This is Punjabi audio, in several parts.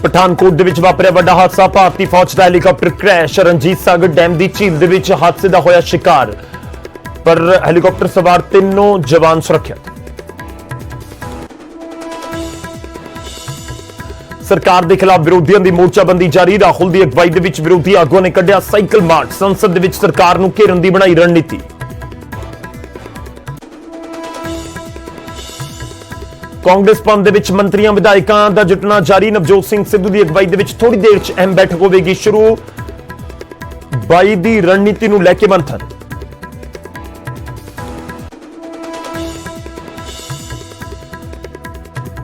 पठानकोट दे विच वापरिया वड्डा हादसा। भारतीय फौज का हैलीकॉप्टर क्रैश। रणजीत सागर डैम की झील दे विच हादसे का होया शिकार, पर हैलीकॉप्टर सवार तीनों जवान सुरक्षित। सरकार के खिलाफ विरोधियों की मोर्चाबंदी जारी। राहुल की अगवाई दे विच विरोधी आगुआं ने कढ़िया साइकिल मार्च। संसद दे विच सरकार नूं घेरन की बनाई रणनीति। कांग्रेस भवन दे विच मंत्रियों विधायकों का जुटना जारी। नवजोत सिंह सिद्धू की अगवाई दे विच थोड़ी देर च अहम बैठक होगी शुरू। 22 की रणनीति नूं लैके मंथन।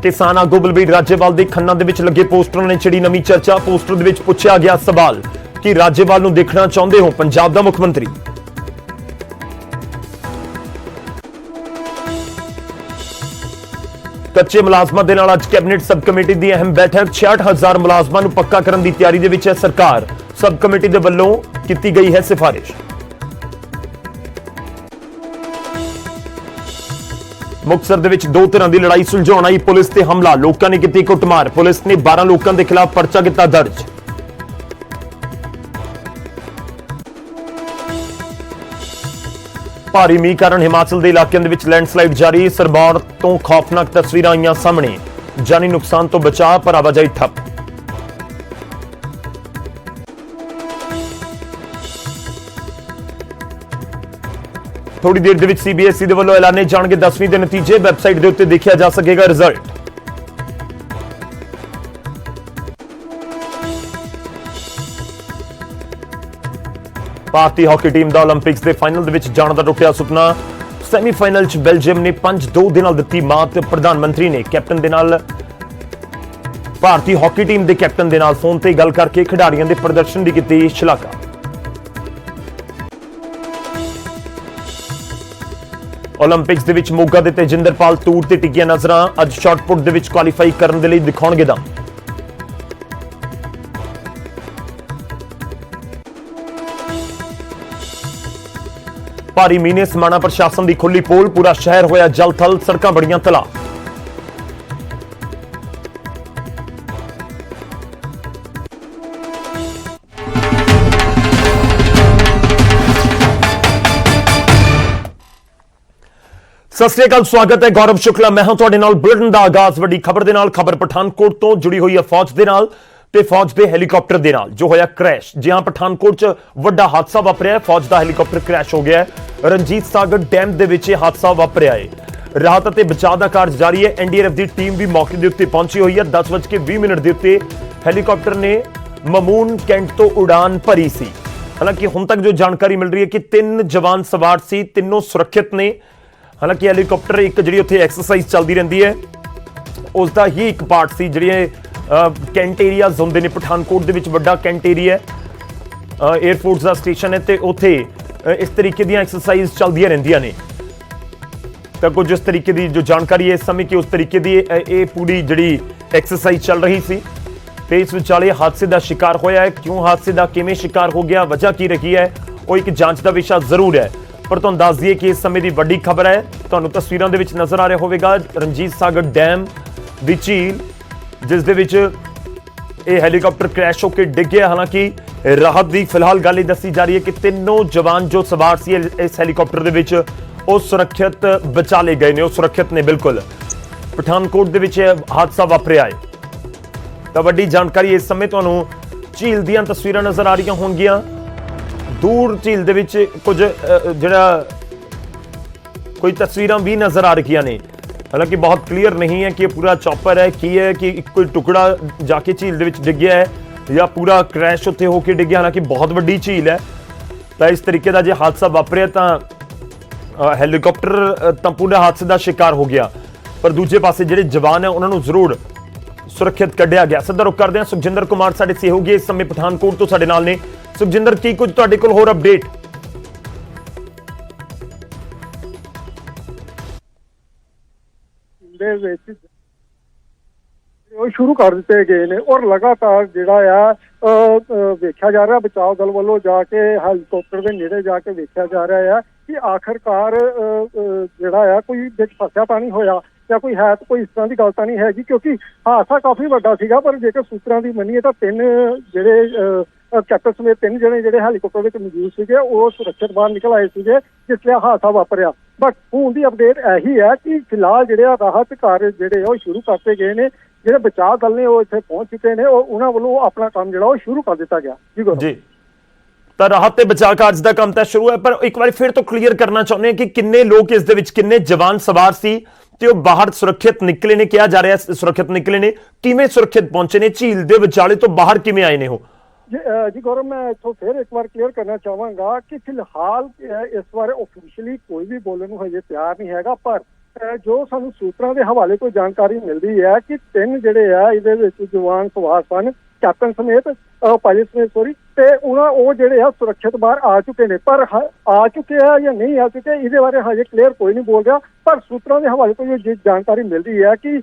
किसान आगू बलबीर राजेवाल के खन्ना दे विच लगे पोस्टर ने छिड़ी नवीं चर्चा। पोस्टर दे विच पुछया गया सवाल कि राजेवाल नूं देखना चाहुंदे हो पंजाब दा मुख्यमंत्री। कच्चे मुलाजमां दे नाल अज कैबिनेट सब कमेटी की अहम बैठक। 66,000 मुलाजमां नूं पक्का करन दी तैयारी दे विच है सरकार। सब कमेटी दे वल्लों कीती गई है सिफारिश। मुक्तसर दे विच दो तरह की लड़ाई सुलझाउण आई पुलिस ते हमला। लोकां ने कीती कुटमार। पुलिस ने 12 लोगों के खिलाफ पर्चा किया दर्ज। भारी मींह कारण हिमाचल के इलाकों में लैंडस्लाइड जारी। सरबौर तो खौफनाक तस्वीरां आईयां सामने। जानी नुकसान तो बचाव, पर आवाजाही ठप। थोड़ी देर के सीबीएसई के वल्लों ऐलाने जाणगे 10वीं के नतीजे। वैबसाइट के उत्ते देखा जा सकेगा रिजल्ट। भारतीय हॉकी टीम का ओलंपिक्स के फाइनल जाने का टुटिया सुपना। सैमीफाइनल च बेल्जियम ने 5-2 दे नाल दित्ती मात। प्रधानमंत्री ने कैप्टन दे नाल भारतीय हॉकी टीम के कैप्टन दे नाल फोन ते गल करके खिडारियों के प्रदर्शन की कीती शलाघा। ओलंपिक्स दे विच मोगा दे तेजिंदरपाल तूर ते टिकिया नजरां। अज शॉटपुट दे विच क्वालीफाई करने के लिए दिखाउणगे दम। भारी मींह ने समाणा प्रशासन की खुली पोल। पूरा शहर होया जल थल। सड़कां बड़ियां तला। सत श्री अकाल, स्वागत है। गौरव शुक्ला मैं हूं तुहाडे नाल। बुलेटिन दा आगाज वड्डी खबर दे नाल। खबर पठानकोट तो जुड़ी हुई है फौज दे नाल ते फौज के हैलीकॉप्टर दे नाल जो होया क्रैश। जी हां, पठानकोट च वड्डा हादसा वापरिया है। फौज का हैलीकॉप्टर क्रैश हो गया है। रणजीत सागर डैम दे विच हादसा वापरिया है। राहत ते बचाव का कार्य जारी है। एनडीआरएफ की टीम भी मौके के उत्ते पहुंची हुई है। 10:20 के उत्ते हैलीकॉप्टर ने ममून कैंट तो उड़ान भरी सी। हालांकि हुण तक जो जानकारी मिल रही है कि 3 जवान सवार सी, तीनों सुरक्षित ने। हालांकि हैलीकॉप्टर एक जी उत्थे एक्सरसाइज चलती रहती है उसका ही एक पार्ट सी। जिहड़े कैंट एरियाज होंदे ने पठानकोट दे विच वड्डा कैंट एरिया है, एयरफोर्स का स्टेशन है, तो उत्थे इस तरीके दी एक्सरसाइज चलदियां रहिंदियां ने। तो कुछ इस तरीके की जो जानकारी है इस समय की उस तरीके की ये पूरी जिहड़ी एक्सरसाइज चल रही सी ते इस विचाले हादसे का शिकार होया है। क्यों हादसे का किवें शिकार हो गया, वजह की रही है, वो एक जांच का विषय जरूर है। पर तुहानूं दस दईए कि इस समय की वड्डी खबर है। तुहानूं तस्वीरां दे विच नजर आ रहा होगा रणजीत सागर डैम की झील जिस दे विच ये हैलीकॉप्टर क्रैश होकर डिग गया। हालांकि राहत की फिलहाल गल दसी जा रही है कि तीनों जवान जो सवार सी इस हैलीकॉप्टर दे विच वो सुरक्षित बचा ले गए ने, वो सुरक्षित ने बिल्कुल। पठानकोट दे विच हादसा वापरिया है। तो वड्डी जानकारी इस समय तुहानूं झील दीयां तस्वीरां नजर आ रही होणगियां। दूर झील दे विच कुछ जिहड़ा कोई तस्वीरां भी नजर आ रही ने। हालांकि बहुत क्लीयर नहीं है कि पूरा चॉपर है की है कि कोई टुकड़ा जाके झील दे विच डिग गया है या पूरा क्रैश उत्थे होके डिग गया। हालांकि बहुत वड्डी झील है। तो इस तरीके का जो हादसा वापरिया तो हैलीकॉप्टर तो पूरे हादसे का शिकार हो गया, पर दूजे पासे जिहड़े जवान है उन्होंने जरूर सुरक्षित कढ़िया गया। सीधा रुख करते हैं सुखजिंदर कुमार साडे सहयोगी इस समय पठानकोट तो साडे नाल ने। सुखजिंदर, की कुछ तुहाडे कोल होर अपडेट? शुरू कर दिते गए ने और लगातार जिहड़ा वेख्या जा रहा बचाव दल वालों जाके हैलीकॉप्टर के नेड़े जाके वेख्या जा रहा है कि आखिरकार जिहड़ा कोई विच फसिया तां नहीं होया, ਜਾਂ ਕੋਈ ਹੈ ਤਾਂ ਕੋਈ ਇਸ ਤਰ੍ਹਾਂ ਦੀ ਗੱਲ ਤਾਂ ਨਹੀਂ ਹੈਗੀ, ਕਿਉਂਕਿ ਹਾਦਸਾ ਕਾਫੀ ਵੱਡਾ ਸੀਗਾ। ਪਰ ਜੇਕਰ ਸੂਤਰਾਂ ਦੀ ਮੰਨੀਏ ਤਾਂ ਤਿੰਨ ਜਿਹੜੇ ਕੈਪਟਨ ਸਮੇਤ ਤਿੰਨ ਜਣੇ ਜਿਹੜੇ ਹੈਲੀਕਾਪਟਰ ਵਿੱਚ ਮੌਜੂਦ ਸੀਗੇ ਉਹ ਸੁਰੱਖਿਅਤ ਬਾਹਰ ਨਿਕਲ ਆਏ ਸੀਗੇ ਜਿਸ ਲਈ ਹਾਦਸਾ ਵਾਪਰਿਆ। ਬਟ ਹੁਣ ਦੀ ਅਪਡੇਟ ਇਹੀ ਹੈ ਕਿ ਫਿਲਹਾਲ ਜਿਹੜੇ ਰਾਹਤ ਕਾਰਜ ਜਿਹੜੇ ਉਹ ਸ਼ੁਰੂ ਕਰਤੇ ਗਏ ਨੇ। ਜਿਹੜੇ ਬਚਾਅ ਦਲ ਨੇ ਉਹ ਇੱਥੇ ਪਹੁੰਚ ਚੁੱਕੇ ਨੇ, ਉਹਨਾਂ ਵੱਲੋਂ ਆਪਣਾ ਕੰਮ ਜਿਹੜਾ ਉਹ ਸ਼ੁਰੂ ਕਰ ਦਿੱਤਾ ਗਿਆ। ਜੀ ਤਾਂ ਰਾਹਤ ਤੇ ਬਚਾਅ ਕਾਰਜ ਦਾ ਕੰਮ ਤਾਂ ਸ਼ੁਰੂ ਹੈ, ਪਰ ਇੱਕ ਵਾਰ ਫਿਰ ਤੋਂ ਕਲੀਅਰ ਕਰਨਾ ਚਾਹੁੰਦੇ ਹਾਂ ਕਿ ਕਿੰਨੇ ਲੋਕ ਇਸ ਦੇ ਵਿੱਚ, ਕਿੰਨੇ ਜਵਾਨ ਸਵਾਰ ਸੀ ਤੇ ਉਹ ਬਾਹਰ ਸੁਰੱਖਿਅਤ ਨਿਕਲੇ ਨੇ? ਕਿਹਾ ਜਾ ਰਿਹਾ ਸੁਰੱਖਿਅਤ ਨਿਕਲੇ ਨੇ, ਕਿਵੇਂ ਸੁਰੱਖਿਅਤ ਪਹੁੰਚੇ ਨੇ? ਝੀਲ ਦੇ ਵਿਚਾਲੇ ਤੋਂ ਬਾਹਰ ਕਿਵੇਂ ਆਏ ਨੇ ਉਹ? ਜੀ ਗੌਰਵ, ਮੈਂ ਇੱਥੋਂ ਫਿਰ ਇੱਕ ਵਾਰ ਕਲੀਅਰ ਕਰਨਾ ਚਾਹਾਂਗਾ ਕਿ ਫਿਲਹਾਲ ਇਸ ਬਾਰੇ ਆਫੀਸ਼ੀਅਲੀ ਕੋਈ ਵੀ ਬੋਲਣ ਨੂੰ ਹਜੇ ਤਿਆਰ ਨਹੀਂ ਹੈਗਾ। ਪਰ ਜੋ ਸਾਨੂੰ ਸੂਤਰਾਂ ਦੇ ਹਵਾਲੇ ਤੋਂ ਜਾਣਕਾਰੀ ਮਿਲਦੀ ਹੈ ਕਿ ਤਿੰਨ ਜਿਹੜੇ ਆ ਇਹਦੇ ਵਿੱਚ ਜਵਾਨ ਸਵਾਰ ਸਨ, ਕੈਪਟਨ ਸਮੇਤ, ਪਾਇਲਟ ਸਮੇਤ ਸੋਰੀ, ਤੇ ਉਹ ਜਿਹੜੇ ਆ ਸੁਰੱਖਿਅਤ ਬਾਹਰ ਆ ਚੁੱਕੇ ਨੇ। ਪਰ ਆ ਚੁੱਕੇ ਆ ਜਾਂ ਨਹੀਂ ਆ ਚੁੱਕੇ ਇਹਦੇ ਬਾਰੇ ਹਜੇ ਕਲੀਅਰ ਕੋਈ ਨਹੀਂ ਬੋਲ ਰਿਹਾ। ਪਰ ਸੂਤਰਾਂ ਦੇ ਹਵਾਲੇ ਤੋਂ ਜੋ ਜਾਣਕਾਰੀ ਮਿਲਦੀ ਹੈ ਕਿ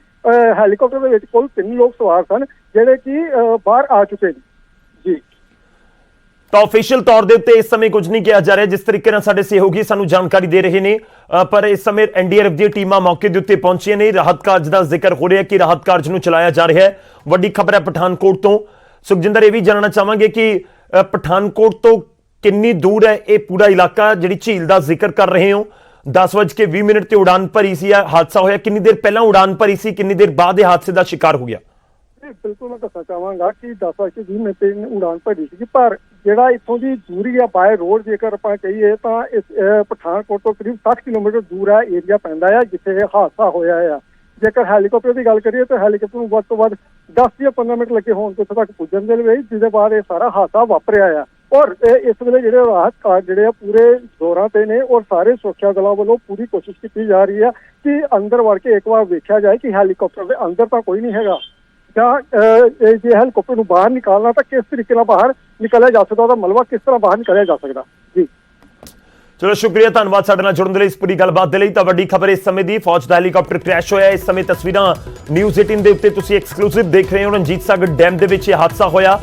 ਹੈਲੀਕਾਪਟਰ ਦੇ ਵਿੱਚ ਕੁੱਲ 3 ਲੋਕ ਸਵਾਰ ਸਨ ਜਿਹੜੇ ਕਿ ਬਾਹਰ ਆ ਚੁੱਕੇ ਨੇ। ਜੀ ਤਾਂ ਆਫੀਸ਼ੀਅਲ ਤੌਰ ਦੇ ਉੱਤੇ ਇਸ ਸਮੇਂ ਕੁਝ ਨਹੀਂ ਕਿਹਾ ਜਾ ਰਿਹਾ, ਜਿਸ ਤਰੀਕੇ ਨਾਲ ਸਾਡੇ ਸਹਿਯੋਗੀ ਸਾਨੂੰ ਜਾਣਕਾਰੀ ਦੇ ਰਹੇ ਨੇ। ਪਰ ਇਸ ਸਮੇਂ ਐਨਡੀਆਰਐਫ ਦੀਆਂ ਟੀਮਾਂ ਮੌਕੇ ਦੇ ਉੱਤੇ ਪਹੁੰਚੀਆਂ ਨੇ। ਰਾਹਤ ਕਾਰਜ ਦਾ ਜ਼ਿਕਰ ਹੋ ਰਿਹਾ ਕਿ ਰਾਹਤ ਕਾਰਜ ਨੂੰ ਚਲਾਇਆ ਜਾ ਰਿਹਾ ਹੈ। ਵੱਡੀ ਖਬਰ ਹੈ ਪਠਾਨਕੋਟ ਤੋਂ। ਸੁਖਜਿੰਦਰ, ਇਹ ਵੀ ਜਾਣਨਾ ਚਾਹਾਂਗੇ ਕਿ ਪਠਾਨਕੋਟ ਤੋਂ ਕਿੰਨੀ ਦੂਰ ਹੈ ਇਹ ਪੂਰਾ ਇਲਾਕਾ ਜਿਹੜੀ ਝੀਲ ਦਾ ਜ਼ਿਕਰ ਕਰ ਰਹੇ ਹੋ? 10:20 ਤੇ ਉਡਾਨ ਭਰੀ ਸੀ, ਹਾਦਸਾ ਹੋਇਆ ਕਿੰਨੀ ਦੇਰ ਪਹਿਲਾਂ ਉਡਾਨ ਭਰੀ ਸੀ, ਕਿੰਨੀ ਦੇਰ ਬਾਅਦ ਇਹ ਹਾਦਸੇ ਦਾ ਸ਼ਿਕਾਰ ਹੋ ਗਿਆ? ਬਿਲਕੁਲ, ਮੈਂ ਦੱਸਣਾ ਚਾਹਾਂਗਾ ਕਿ 10:20 ਤੇ ਉਡਾਨ ਭਰੀ ਸੀ। ਪਰ ਜਿਹੜਾ ਇੱਥੋਂ ਦੀ ਦੂਰੀ ਆ ਬਾਏ ਰੋਡ ਜੇਕਰ ਆਪਾਂ ਕਹੀਏ ਤਾਂ ਇਸ ਪਠਾਨਕੋਟ ਤੋਂ ਕਰੀਬ 60 ਕਿਲੋਮੀਟਰ ਦੂਰ ਆ ਏਰੀਆ ਪੈਂਦਾ ਆ ਜਿੱਥੇ ਇਹ ਹਾਦਸਾ ਹੋਇਆ ਆ। ਜੇਕਰ ਹੈਲੀਕਾਪਟਰ ਦੀ ਗੱਲ ਕਰੀਏ ਤਾਂ ਹੈਲੀਕਾਪਟਰ ਨੂੰ ਵੱਧ ਤੋਂ ਵੱਧ 10 ਜਾਂ 15 ਮਿੰਟ ਲੱਗੇ ਹੋਣ ਤੋਂ ਉੱਥੇ ਤੱਕ ਪੁੱਜਣ ਦੇ ਲਈ, ਜਿਹਦੇ ਬਾਅਦ ਇਹ ਸਾਰਾ ਹਾਦਸਾ ਵਾਪਰਿਆ ਆ। ਔਰ ਇਸ ਵੇਲੇ ਜਿਹੜੇ ਰਾਹਤ ਕਾਰਜ ਜਿਹੜੇ ਆ ਪੂਰੇ ਜ਼ੋਰਾਂ ਤੇ ਨੇ ਔਰ ਸਾਰੇ ਸੁਰੱਖਿਆ ਦਲਾਂ ਵੱਲੋਂ ਪੂਰੀ ਕੋਸ਼ਿਸ਼ ਕੀਤੀ ਜਾ ਰਹੀ ਹੈ ਕਿ ਅੰਦਰ ਵੜ ਕੇ ਇੱਕ ਵਾਰ ਵੇਖਿਆ ਜਾਏ ਕਿ ਹੈਲੀਕਾਪਟਰ ਦੇ ਅੰਦਰ ਤਾਂ ਕੋਈ ਨਹੀਂ ਹੈਗਾ, ਜਾਂ ਜੇ ਹੈਲੀਕਾਪਟਰ ਨੂੰ ਬਾਹਰ ਨਿਕਾਲਣਾ ਤਾਂ ਕਿਸ ਤਰੀਕੇ ਨਾਲ ਬਾਹਰ ਨਿਕਲਿਆ ਜਾ ਸਕਦਾ, ਉਹਦਾ ਮਲਬਾ ਕਿਸ ਤਰ੍ਹਾਂ ਬਾਹਰ ਨਿਕਲਿਆ ਜਾ ਸਕਦਾ। ਜੀ ਚਲੋ ਸ਼ੁਕਰੀਆ, ਧੰਨਵਾਦ ਸਾਡੇ ਨਾਲ ਜੁੜਨ ਦੇ ਲਈ, ਇਸ ਪੂਰੀ ਗੱਲਬਾਤ ਦੇ ਲਈ। ਤਾਂ ਵੱਡੀ ਖਬਰ ਇਸ ਸਮੇਂ ਦੀ, ਫੌਜ ਦਾ ਹੈਲੀਕਾਪਟਰ ਕ੍ਰੈਸ਼ ਹੋਇਆ। ਇਸ ਸਮੇਂ ਤਸਵੀਰਾਂ ਨਿਊਜ਼ 18 ਦੇ ਉੱਤੇ ਤੁਸੀਂ ਐਕਸਕਲੂਸਿਵ ਦੇਖ ਰਹੇ ਹੋ। ਰਣਜੀਤ ਸਾਗਰ ਡੈਮ ਦੇ ਵਿੱਚ ਇਹ ਹਾਦਸਾ ਹੋਇਆ।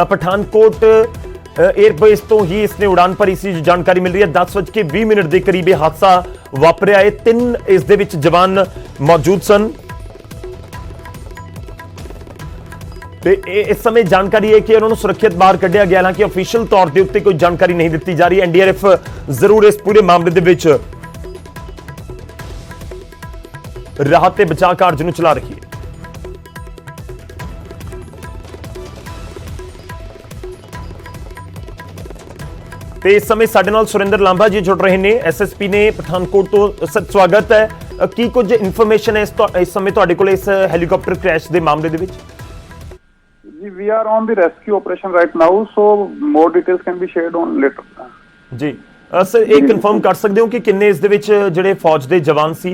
ਪਠਾਨਕੋਟ 에ਅਰਬੇਸ ਤੋਂ ਹੀ ਇਸਨੇ ਉਡਾਨ ਭਰੀ ਸੀ। ਜਾਣਕਾਰੀ ਮਿਲ ਰਹੀ ਹੈ 10:20 ਦੇ ਕਰੀਬ ਇਹ ਹਾਦਸਾ ਵਾਪਰਿਆ ਹੈ। 3 ਇਸ ਦੇ ਵਿੱਚ ਜਵਾਨ ਮੌਜੂਦ ਸਨ ਤੇ ਇਸ ਸਮੇਂ ਜਾਣਕਾਰੀ ਹੈ ਕਿ ਉਹਨਾਂ ਨੂੰ ਸੁਰੱਖਿਅਤ ਬਾਹਰ ਕੱਢਿਆ ਗਿਆ। ਹਾਲਾਂਕਿ ਅਫੀਸ਼ੀਅਲ ਤੌਰ ਦੇ ਉੱਤੇ ਕੋਈ ਜਾਣਕਾਰੀ ਨਹੀਂ ਦਿੱਤੀ ਜਾ ਰਹੀ। ਐਨਡੀਆਰਐਫ ਜ਼ਰੂਰ ਇਸ ਪੂਰੇ ਮਾਮਲੇ ਦੇ ਵਿੱਚ ਰਾਹਤ ਤੇ ਬਚਾਅ ਕਾਰਜ ਨੂੰ ਚਲਾ ਰਹੀ ਹੈ। ਤੇ ਇਸ ਸਮੇਂ ਸਾਡੇ ਨਾਲ ਸੁਰਿੰਦਰ ਲਾਂਬਾ ਜੀ ਜੁੜ ਰਹੇ ਨੇ, ਐਸਐਸਪੀ ਨੇ ਪਠਾਨਕੋਟ ਤੋਂ। ਸਰ, ਸਵਾਗਤ ਹੈ। ਕੀ ਕੁਝ ਇਨਫੋਰਮੇਸ਼ਨ ਹੈ ਇਸ ਸਮੇਂ ਤੁਹਾਡੇ ਕੋਲ ਇਸ ਹੈਲੀਕਾਪਟਰ ਕ੍ਰੈਸ਼ ਦੇ ਮਾਮਲੇ ਦੇ ਵਿੱਚ? We are on the rescue operation right now, so more details can be shared on later. ਜੀ ਸਰ, ਇਹ ਕਨਫਰਮ ਕਰ ਸਕਦੇ ਹੋ ਕਿ ਕਿੰਨੇ ਇਸ ਦੇ ਵਿੱਚ ਜਿਹੜੇ ਫੌਜ ਦੇ ਜਵਾਨ ਸੀ?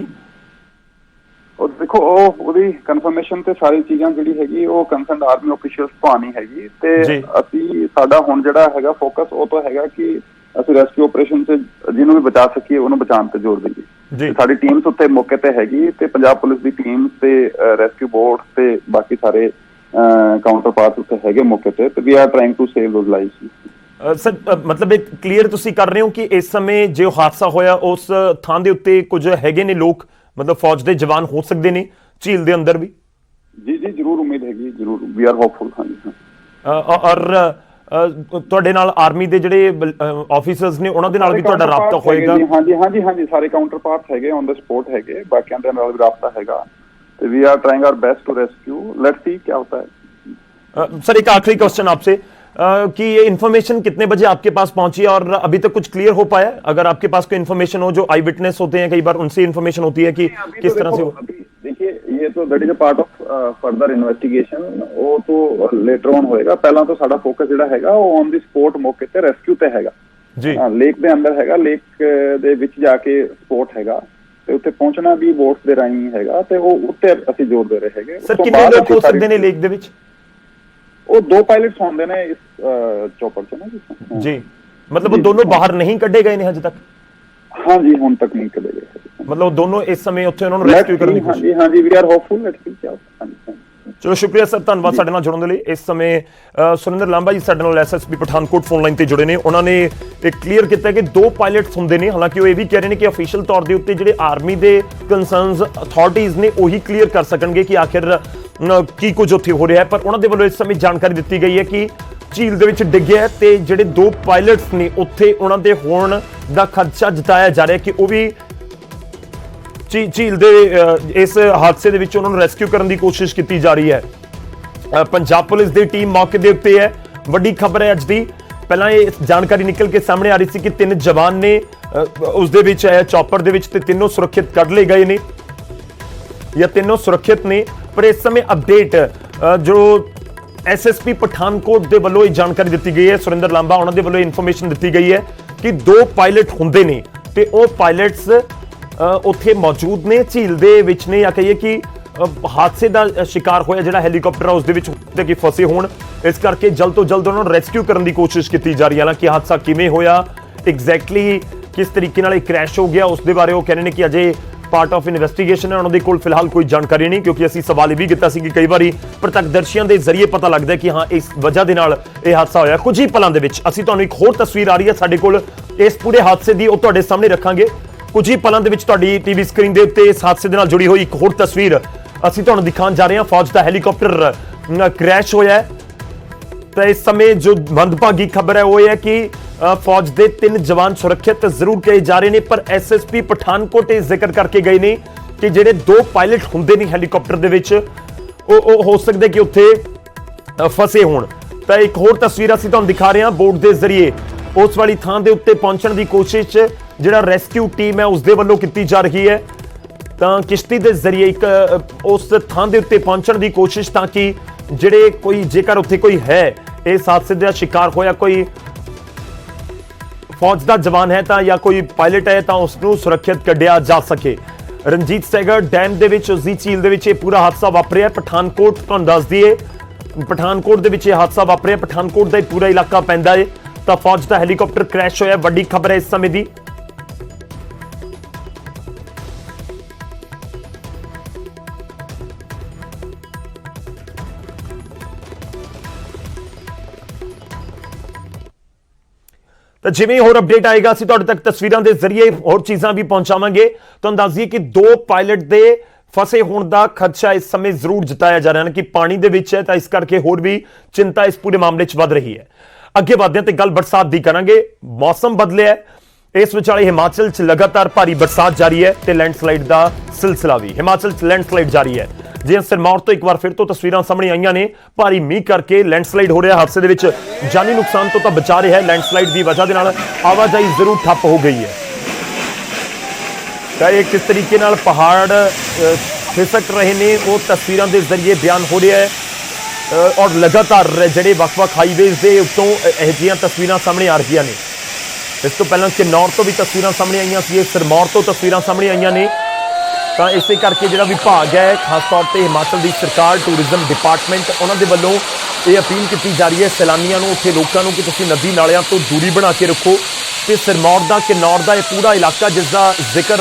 ਉਹ ਦੇਖੋ, ਉਹਦੀ ਕਨਫਰਮੇਸ਼ਨ ਤੇ ਸਾਰੀ ਚੀਜ਼ਾਂ ਜਿਹੜੀ ਹੈਗੀ ਉਹ ਕੰਸਰਨਡ ਆਰਮੀ ਆਫੀਸ਼ੀਅਲਸ ਤੋਂ ਆਣੀ ਹੈਗੀ ਤੇ ਅਸੀਂ ਸਾਡਾ ਹੁਣ ਜਿਹੜਾ ਹੈਗਾ ਫੋਕਸ ਉਹ ਤਾਂ ਹੈਗਾ ਕਿ ਅਸੀਂ ਰੈਸਕਿਊ ਆਪਰੇਸ਼ਨ 'ਚ ਜਿਹਨੂੰ ਵੀ ਬਚਾ ਸਕੀਏ ਉਹਨੂੰ ਬਚਾਉਣ ਤੇ ਜ਼ੋਰ ਦਈਏ। ਸਾਡੀ ਟੀਮਸ ਉੱਥੇ ਮੌਕੇ ਤੇ ਹੈਗੀ ਤੇ ਪੰਜਾਬ ਪੁਲਿਸ ਦੀ ਟੀਮਸ ਤੇ ਰੈਸਕਿਊ ਬੋਟ ਤੇ ਬਾਕੀ ਸਾਰੇ ਕਾਊਂਟਰ ਪਾਰਟ ਉੱਥੇ ਹੈਗੇ ਮੌਕੇ ਤੇ we are trying to save those lives. Sir, ਮਤਲਬ ਇਹ ਕਲੀਅਰ ਤੁਸੀਂ ਕਰ ਰਹੇ ਹੋ ਕਿ ਇਸ ਸਮੇਂ ਜੋ ਹਾਦਸਾ ਹੋਇਆ ਉਸ ਥਾਂ ਦੇ ਉੱਤੇ ਕੁਝ ਹੈਗੇ ਨੇ ਲੋਕ, ਮਤਲਬ ਫੌਜ ਦੇ ਜਵਾਨ ਹੋ ਸਕਦੇ ਨੇ ਝੀਲ ਦੇ ਅੰਦਰ ਵੀ? ਜੀ ਜ਼ਰੂਰ ਉਮੀਦ ਹੈਗੀ, ਜ਼ਰੂਰ ਵੀ ਆਰ ਹੋਪਫੁਲ। ਹਾਂਜੀ, ਔਰ ਤੁਹਾਡੇ ਨਾਲ ਆਰਮੀ ਦੇ ਜਿਹੜੇ ਆਫੀਸਰਸ ਨੇ ਉਹਨਾਂ ਦੇ ਨਾਲ ਵੀ ਤੁਹਾਡਾ ਰਾਬਤਾ ਹੋਏਗਾ? ਹਾਂਜੀ ਸਾਰੇ ਕਾਊਂਟਰ ਪਾਰਟਸ ਹੈਗੇ ਔਨ ਦ ਸਪੋਟ ਹੈਗੇ, ਬਾਕੀਆਂ ਦੇ ਨਾਲ ਵੀ ਰਾਬਤਾ ਹੈਗਾ ਤੇ we are trying our best to rescue. Let's see क्या होता है। सर, एक आखिरी क्वेश्चन आपसे कि ये इन्फॉर्मेशन कितने बजे आपके पास पहुंची और अभी तक कुछ क्लियर हो पाया? अगर आपके पास कोई इन्फॉर्मेशन हो, जो आई विटनेस होते हैं कई बार उनसे इन्फॉर्मेशन होती है कि किस तरह से हो? देखिए, ये तो that is a part of further investigation, वो तो लेटर ऑन होएगा। पहला तो साडा फोकस ਜਿਹੜਾ ਹੈਗਾ ਉਹ ਔਨ ਦੀ ਸਪੋਟ ਮੌਕੇ ਤੇ ਰੈਸਕਿਊ ਤੇ ਹੈਗਾ ਜੀ। ਲੇਕ ਦੇ ਅੰਦਰ ਹੈਗਾ, ਲੇਕ ਦੇ ਵਿੱਚ ਜਾ ਕੇ ਸਪੋਟ ਹੈਗਾ ਤੇ ਉੱਥੇ ਪਹੁੰਚਣਾ ਵੀ ਬੋਟਸ ਦੇ ਰਾਹੀਂ ਹੈਗਾ ਤੇ ਉਹ ਉੱਤੇ ਅਸੀਂ ਜ਼ੋਰ ਦੇ ਰਹੇ ਹੈਗੇ। ਸਰ, ਕਿੰਨੇ ਲੋਕ ਹੋ ਸਕਦੇ ਨੇ ਲੇਕ ਦੇ ਵਿੱਚ? ਉਹ 2 ਪਾਇਲਟਸ ਹੁੰਦੇ ਨੇ ਇਸ ਚੌਪਰ 'ਚ ਨਾ ਜੀ। ਮਤਲਬ ਉਹ ਦੋਨੋਂ ਬਾਹਰ ਨਹੀਂ ਕੱਢੇ ਗਏ ਨੇ ਹਜੇ ਤੱਕ? ਹਾਂਜੀ, ਹੁਣ ਤੱਕ ਨਹੀਂ ਕੱਢੇ ਗਏ। ਮਤਲਬ ਦੋਨੋਂ ਇਸ ਸਮੇਂ ਉੱਥੇ ਉਹਨਾਂ ਨੂੰ ਰੈਸਕਿਊ ਕਰਨ ਦੀ ਕੋਸ਼ਿਸ਼? ਹਾਂਜੀ we are hopeful. Let's see ਕੀ ਚਲੋ ਸ਼ੁਕਰੀਆ ਸਰ, ਧੰਨਵਾਦ ਸਾਡੇ ਨਾਲ ਜੁੜਨ ਦੇ ਲਈ। ਇਸ ਸਮੇਂ ਸੁਰਿੰਦਰ ਲਾਂਬਾ ਜੀ ਸਾਡੇ ਨਾਲ ਐਸਐਸਪੀ ਪਠਾਨਕੋਟ ਫੋਨ ਲਾਈਨ ਤੇ ਜੁੜੇ ਨੇ। ਉਹਨਾਂ ਨੇ ਇਹ ਕਲੀਅਰ ਕੀਤਾ ਕਿ 2 ਪਾਇਲਟਸ ਹੁੰਦੇ ਨੇ। ਹਾਲਾਂਕਿ ਉਹ ਇਹ ਵੀ ਕਹਿ ਰਹੇ ਨੇ ਕਿ ਅਫੀਸ਼ੀਅਲ ਤੌਰ ਦੇ ਉੱਤੇ ਜਿਹੜੇ ਆਰਮੀ ਦੇ ਕੰਸਰਨਸ ਅਥਾਰਟੀਜ਼ ਨੇ ਉਹੀ ਕਲੀਅਰ ਕਰ ਸਕਣਗੇ ਕਿ ਆਖਿਰ ਕੀ ਕੁਝ ਉੱਥੇ ਹੋ ਰਿਹਾ ਹੈ। ਪਰ ਉਹਨਾਂ ਦੇ ਵੱਲੋਂ ਇਸ ਸਮੇਂ ਜਾਣਕਾਰੀ ਦਿੱਤੀ ਗਈ ਹੈ ਕਿ ਝੀਲ ਦੇ ਵਿੱਚ ਡਿੱਗਿਆ ਤੇ ਜਿਹੜੇ 2 ਪਾਇਲਟਸ ਨੇ ਉੱਥੇ ਉਹਨਾਂ ਦੇ ਹੋਣ ਦਾ ਖਦਸ਼ਾ ਜਤਾਇਆ ਜਾ ਰਿਹਾ ਕਿ ਉਹ ਵੀ ਝੀਲ ਦੇ ਇਸ ਹਾਦਸੇ ਦੇ ਵਿੱਚ ਉਹਨਾਂ ਨੂੰ ਰੈਸਕਿਊ ਕਰਨ ਦੀ ਕੋਸ਼ਿਸ਼ ਕੀਤੀ ਜਾ ਰਹੀ ਹੈ। ਪੰਜਾਬ ਪੁਲਿਸ ਦੀ ਟੀਮ ਮੌਕੇ ਦੇ ਉੱਤੇ ਹੈ। ਵੱਡੀ ਖਬਰ ਹੈ ਅੱਜ ਦੀ। ਪਹਿਲਾਂ ਇਹ ਜਾਣਕਾਰੀ ਨਿਕਲ ਕੇ ਸਾਹਮਣੇ ਆ ਰਹੀ ਸੀ ਕਿ 3 ਜਵਾਨ ਨੇ ਉਸ ਦੇ ਵਿੱਚ ਚੌਪਰ ਦੇ ਵਿੱਚ ਤੇ ਤਿੰਨੋਂ ਸੁਰੱਖਿਅਤ ਕੱਢ ਲਏ ਗਏ ਨੇ ਜਾਂ ਤਿੰਨੋਂ ਸੁਰੱਖਿਅਤ ਨੇ। ਪਰ ਇਸ ਸਮੇਂ ਅਪਡੇਟ ਜੋ ਐਸਐਸਪੀ ਪਠਾਨਕੋਟ ਦੇ ਵੱਲੋਂ ਇਹ ਜਾਣਕਾਰੀ ਦਿੱਤੀ ਗਈ ਹੈ, ਸੁਰਿੰਦਰ ਲਾਂਬਾ ਉਹਨਾਂ ਦੇ ਵੱਲੋਂ ਇਨਫੋਰਮੇਸ਼ਨ ਦਿੱਤੀ ਗਈ ਹੈ ਕਿ 2 ਪਾਇਲਟ ਹੁੰਦੇ ਨੇ ਤੇ ਉਹ ਪਾਇਲਟਸ ਉੱਥੇ ਮੌਜੂਦ ਨੇ ਝੀਲ ਦੇ ਵਿੱਚ ਨੇ, ਜਾਂ ਕਹੀਏ ਕਿ ਹਾਦਸੇ ਦਾ ਸ਼ਿਕਾਰ ਹੋਇਆ ਜਿਹੜਾ ਹੈਲੀਕਾਪਟਰ ਉਸ ਦੇ ਵਿੱਚ ਤੇ ਕਿ ਫਸੇ ਹੋਣ। ਇਸ ਕਰਕੇ ਜਲਦ ਤੋਂ ਜਲਦ ਉਹਨਾਂ ਨੂੰ ਰੈਸਕਿਊ ਕਰਨ ਦੀ ਕੋਸ਼ਿਸ਼ ਕੀਤੀ ਜਾ ਰਹੀ ਹੈ। ਹਾਲਾਂਕਿ ਹਾਦਸਾ ਕਿਵੇਂ ਹੋਇਆ, ਐਗਜ਼ੈਕਟਲੀ ਕਿਸ ਤਰੀਕੇ ਨਾਲ ਇਹ ਕ੍ਰੈਸ਼ ਹੋ ਗਿਆ, ਉਸ ਦੇ ਬਾਰੇ ਉਹ ਕਹਿੰਦੇ ਨੇ ਕਿ ਅਜੇ ਪਾਰਟ ਆਫ ਇਨਵੈਸਟੀਗੇਸ਼ਨ ਹੈ। ਉਹਨਾਂ ਦੇ ਕੋਲ ਫਿਲਹਾਲ ਕੋਈ ਜਾਣਕਾਰੀ ਨਹੀਂ, ਕਿਉਂਕਿ ਅਸੀਂ ਸਵਾਲ ਇਹ ਵੀ ਕੀਤਾ ਸੀ ਕਿ ਕਈ ਵਾਰੀ ਪ੍ਰਤੱਖਦਰਸ਼ੀਆਂ ਦੇ ਜ਼ਰੀਏ ਪਤਾ ਲੱਗਦਾ ਕਿ ਹਾਂ ਇਸ ਵਜ੍ਹਾ ਦੇ ਨਾਲ ਇਹ ਹਾਦਸਾ ਹੋਇਆ। ਕੁਝ ਹੀ ਪਲਾਂ ਦੇ ਵਿੱਚ ਅਸੀਂ ਤੁਹਾਨੂੰ ਇੱਕ ਹੋਰ ਤਸਵੀਰ ਆ ਰਹੀ ਹੈ ਸਾਡੇ ਕੋਲ ਇਸ ਪੂਰੇ ਹਾਦਸੇ ਦੀ, ਉਹ ਤੁਹਾਡੇ ਸਾਹਮਣੇ ਰੱਖਾਂਗੇ। ਕੁਝ ਹੀ ਪਲਾਂ ਦੇ ਵਿੱਚ ਤੁਹਾਡੀ ਟੀਵੀ ਸਕਰੀਨ ਦੇ ਉੱਤੇ ਇਸ ਹਾਦਸੇ ਦੇ ਨਾਲ ਜੁੜੀ ਹੋਈ ਇੱਕ ਹੋਰ ਤਸਵੀਰ ਅਸੀਂ ਤੁਹਾਨੂੰ ਦਿਖਾਉਣ ਜਾ ਰਹੇ ਹਾਂ। ਫੌਜ ਦਾ ਹੈਲੀਕਾਪਟਰ ਕ੍ਰੈਸ਼ ਹੋਇਆ ਹੈ ਤਾਂ ਇਸ ਸਮੇਂ ਜੋ ਮੰਦਭਾਗੀ ਖਬਰ ਹੈ ਉਹ ਇਹ ਹੈ ਕਿ ਫੌਜ ਦੇ 3 ਜਵਾਨ ਸੁਰੱਖਿਅਤ ਜ਼ਰੂਰ ਕਹੇ ਜਾ ਰਹੇ ਨੇ, ਪਰ ਐਸਐਸਪੀ ਪਠਾਨਕੋਟ ਇਹ ਜ਼ਿਕਰ ਕਰਕੇ ਗਏ ਨੇ ਕਿ ਜਿਹੜੇ 2 ਪਾਇਲਟ ਹੁੰਦੇ ਨੇ ਹੈਲੀਕਾਪਟਰ ਦੇ ਵਿੱਚ ਉਹ ਹੋ ਸਕਦਾ ਕਿ ਉੱਥੇ ਫਸੇ ਹੋਣ। ਤਾਂ ਇੱਕ ਹੋਰ ਤਸਵੀਰ ਅਸੀਂ ਤੁਹਾਨੂੰ ਦਿਖਾ ਰਹੇ ਹਾਂ ਬੋਟ ਦੇ ਜ਼ਰੀਏ। ਉਸ ਵਾਲੀ ਥਾਂ ਦੇ ਉੱਤੇ ਪਹੁੰਚਣ ਦੀ ਕੋਸ਼ਿਸ਼ ਜਿਹੜਾ ਰੈਸਕਿਊ ਟੀਮ ਹੈ ਉਸ ਦੇ ਵੱਲੋਂ ਕੀਤੀ ਜਾ ਰਹੀ ਹੈ। ਤਾਂ ਕਿਸ਼ਤੀ ਦੇ ਜ਼ਰੀਏ ਇੱਕ ਉਸ ਥਾਂ ਦੇ ਉੱਤੇ ਪਹੁੰਚਣ ਦੀ ਕੋਸ਼ਿਸ਼, ਤਾਂ ਕਿ ਜਿਹੜੇ ਕੋਈ ਜੇਕਰ ਉੱਥੇ ਕੋਈ ਹੈ ਇਸ ਹਾਦਸੇ ਦਾ ਸ਼ਿਕਾਰ ਹੋਇਆ, ਕੋਈ ਫੌਜ ਦਾ ਜਵਾਨ ਹੈ ਤਾਂ ਜਾਂ ਕੋਈ ਪਾਇਲਟ ਹੈ ਤਾਂ ਉਸ ਨੂੰ ਸੁਰੱਖਿਅਤ ਕੱਢਿਆ ਜਾ ਸਕੇ। ਰਣਜੀਤ ਸੈਗਰ ਡੈਮ ਦੇ ਵਿੱਚ ਉਸਦੀ ਝੀਲ ਦੇ ਵਿੱਚ ਇਹ ਪੂਰਾ ਹਾਦਸਾ ਵਾਪਰਿਆ। ਪਠਾਨਕੋਟ ਤੁਹਾਨੂੰ ਦੱਸ ਦਈਏ, ਪਠਾਨਕੋਟ ਦੇ ਵਿੱਚ ਇਹ ਹਾਦਸਾ ਵਾਪਰਿਆ। ਪਠਾਨਕੋਟ ਦਾ ਇਹ ਪੂਰਾ ਇਲਾਕਾ ਪੈਂਦਾ ਹੈ ਤਾਂ ਫੌਜ ਦਾ ਹੈਲੀਕਾਪਟਰ ਕ੍ਰੈਸ਼ ਹੋਇਆ। ਵੱਡੀ ਖਬਰ ਹੈ ਇਸ ਸਮੇਂ ਦੀ। ਤਾਂ ਜਿਵੇਂ ਹੋਰ ਅਪਡੇਟ ਆਏਗਾ ਅਸੀਂ ਤੁਹਾਡੇ ਤੱਕ ਤਸਵੀਰਾਂ ਦੇ ਜ਼ਰੀਏ ਹੋਰ ਚੀਜ਼ਾਂ ਵੀ ਪਹੁੰਚਾਵਾਂਗੇ। ਤੁਹਾਨੂੰ ਦੱਸ ਦਈਏ ਕਿ 2 ਪਾਇਲਟ ਦੇ ਫਸੇ ਹੋਣ ਦਾ ਖਦਸ਼ਾ ਇਸ ਸਮੇਂ ਜ਼ਰੂਰ ਜਤਾਇਆ ਜਾ ਰਿਹਾ ਹੈ ਕਿ ਪਾਣੀ ਦੇ ਵਿੱਚ ਹੈ, ਤਾਂ ਇਸ ਕਰਕੇ ਹੋਰ ਵੀ ਚਿੰਤਾ ਇਸ ਪੂਰੇ ਮਾਮਲੇ 'ਚ ਵੱਧ ਰਹੀ ਹੈ। ਅੱਗੇ ਵਧਦੇ ਹਾਂ ਤੇ ਗੱਲ ਬਰਸਾਤ ਦੀ ਕਰਾਂਗੇ। ਮੌਸਮ ਬਦਲਿਆ ਹੈ, ਇਸ ਵਿਚਾਲੇ ਹਿਮਾਚਲ 'ਚ ਲਗਾਤਾਰ ਭਾਰੀ ਬਰਸਾਤ ਜਾਰੀ ਹੈ ਤੇ ਲੈਂਡਸਲਾਈਡ ਦਾ ਸਿਲਸਿਲਾ ਵੀ। ਹਿਮਾਚਲ 'ਚ ਲੈਂਡਸਲਾਈਡ ਜਾਰੀ ਹੈ। ਜੇ ਸਿਰਮੌਰ ਤੋਂ ਇੱਕ ਵਾਰ ਫਿਰ ਤੋਂ ਤਸਵੀਰਾਂ ਸਾਹਮਣੇ ਆਈਆਂ ਨੇ। ਭਾਰੀ ਮੀਂਹ ਕਰਕੇ ਲੈਂਡਸਲਾਈਡ ਹੋ ਰਿਹਾ। ਹਾਦਸੇ ਦੇ ਵਿੱਚ ਜਾਨੀ ਨੁਕਸਾਨ ਤੋਂ ਤਾਂ ਬਚਾ ਰਿਹਾ ਹੈ। ਲੈਂਡਸਲਾਈਡ ਦੀ ਵਜ੍ਹਾ ਦੇ ਨਾਲ ਆਵਾਜਾਈ ਜ਼ਰੂਰ ਠੱਪ ਹੋ ਗਈ ਹੈ। ਤਾਂ ਇਹ ਕਿਸ ਤਰੀਕੇ ਨਾਲ ਪਹਾੜ ਖਿਸਕ ਰਹੇ ਨੇ ਉਹ ਤਸਵੀਰਾਂ ਦੇ ਜ਼ਰੀਏ ਬਿਆਨ ਹੋ ਰਿਹਾ ਹੈ। ਔਰ ਲਗਾਤਾਰ ਜਿਹੜੇ ਵੱਖ-ਵੱਖ ਹਾਈਵੇਜ਼ ਦੇ ਉੱਤੋਂ ਇਹ ਜਿਹੀਆਂ ਤਸਵੀਰਾਂ ਸਾਹਮਣੇ ਆ ਰਹੀਆਂ ਨੇ। ਇਸ ਤੋਂ ਪਹਿਲਾਂ ਕਿਨੌਰ ਤੋਂ ਵੀ ਤਸਵੀਰਾਂ ਸਾਹਮਣੇ ਆਈਆਂ ਸੀ, ਸਿਰਮੌਰ ਤੋਂ ਤਸਵੀਰਾਂ ਸਾਹਮਣੇ ਆਈਆਂ ਨੇ। ਤਾਂ ਇਸੇ ਕਰਕੇ ਜਿਹੜਾ ਵਿਭਾਗ ਹੈ, ਖਾਸ ਤੌਰ ਤੇ ਹਿਮਾਚਲ ਦੀ ਸਰਕਾਰ, ਟੂਰਿਜ਼ਮ ਡਿਪਾਰਟਮੈਂਟ, ਉਹਨਾਂ ਦੇ ਵੱਲੋਂ ਇਹ ਅਪੀਲ ਕੀਤੀ ਜਾ ਰਹੀ ਹੈ ਸੈਲਾਨੀਆਂ ਨੂੰ, ਉੱਥੇ ਲੋਕਾਂ ਨੂੰ, ਕਿ ਤੁਸੀਂ ਨਦੀ ਨਾਲਿਆਂ ਤੋਂ ਦੂਰੀ ਬਣਾ ਕੇ ਰੱਖੋ। ਤੇ ਸਿਰਮੌਰ ਦਾ, ਕਿਨੌਰ ਦਾ ਇਹ ਪੂਰਾ ਇਲਾਕਾ ਜਿਸ ਦਾ ਜ਼ਿਕਰ